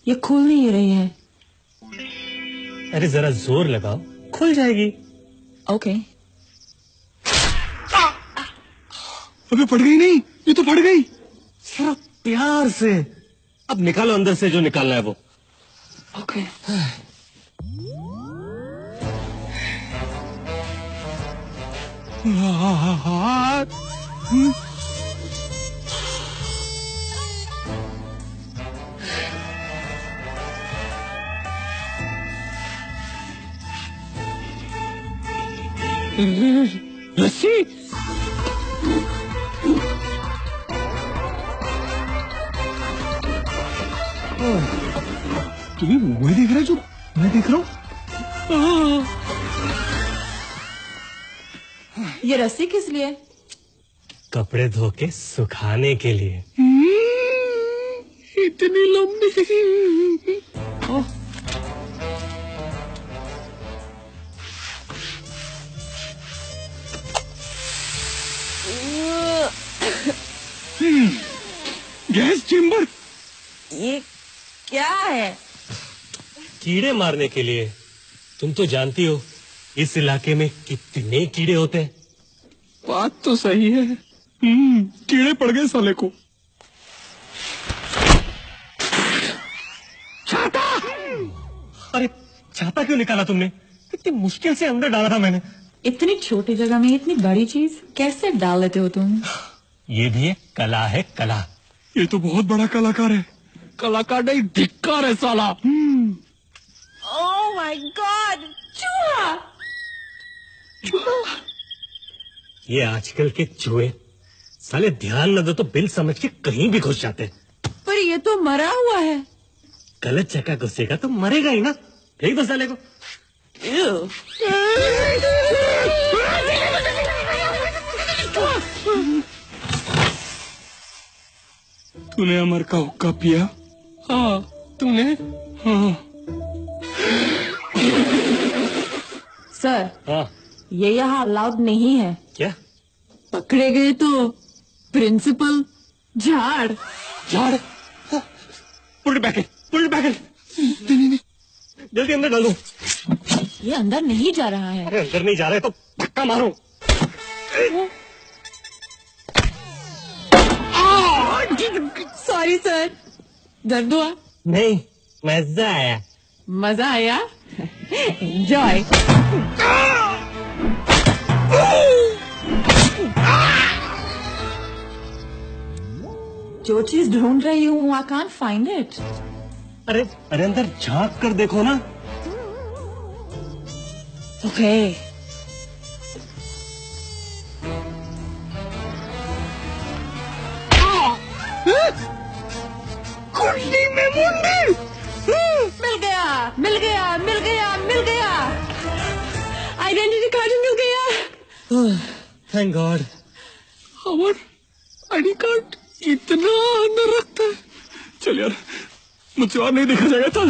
ये खुल नहीं रही है। अरे जरा जोर लगाओ, खुल जाएगी। ओके। अबे फट गई नहीं, ये तो फट गई। जरा प्यार से। अब निकालो अंदर से जो निकालना है वो। ओके। रस्सी। तुम्हें वही देख रहा है जो मैं देख रहा हूँ। ये रस्सी किस लिए? कपड़े धो के सुखाने के लिए। इतनी लंबी। Gas chamber. ये क्या है? कीड़े मारने के लिए। तुम तो जानती हो इस इलाके में कितने कीड़े होते हैं। बात तो सही है। कीड़े पड़ गए साले को। छाता। अरे छाता क्यों निकाला तुमने? कितनी मुश्किल से अंदर डाला था मैंने। इतनी छोटी जगह में इतनी बड़ी चीज कैसे डाल लेते हो तुम? ये भी एक कला है, कला। ये तो बहुत बड़ा कलाकार है। कलाकार नहीं, धिक्कार है साला। ओह माय गॉड, चूहा। ये आजकल के चूहे साले ध्यान न दो तो बिल समझ के कहीं भी घुस जाते हैं। पर ये तो मरा हुआ है। गलत जगह घुसेगा तो मरेगा ही ना। फेंक दो साले को। तूने अमर का हुक्का पिया? हाँ। तूने? हाँ। सर, हाँ। ये यहाँ अलाउड नहीं है। क्या? पकड़े गए तो प्रिंसिपल झाड़। झाड़? Put back in, put back in. नहीं। जल्दी अंदर डाल दो। ये अंदर नहीं जा रहा है। अरे अंदर नहीं जा रहे तो धक्का मारो। सॉरी सर, दर्द हुआ? नहीं, मजा आया। मजा आया? एंजॉय। जो चीज ढूंढ रही हूँ आई कांट फाइंड इट। अरे अरे अंदर झांक कर देखो ना। ओके। कुंडी में मुंडी। मिल गया, मिल गया, मिल गया, मिल गया। आइडेंटिटी कार्ड मिल गया। Thank God. हमार आईडी कार्ड इतना अंदर रखता है। चल यार, मुझसे और नहीं देखा जाएगा था।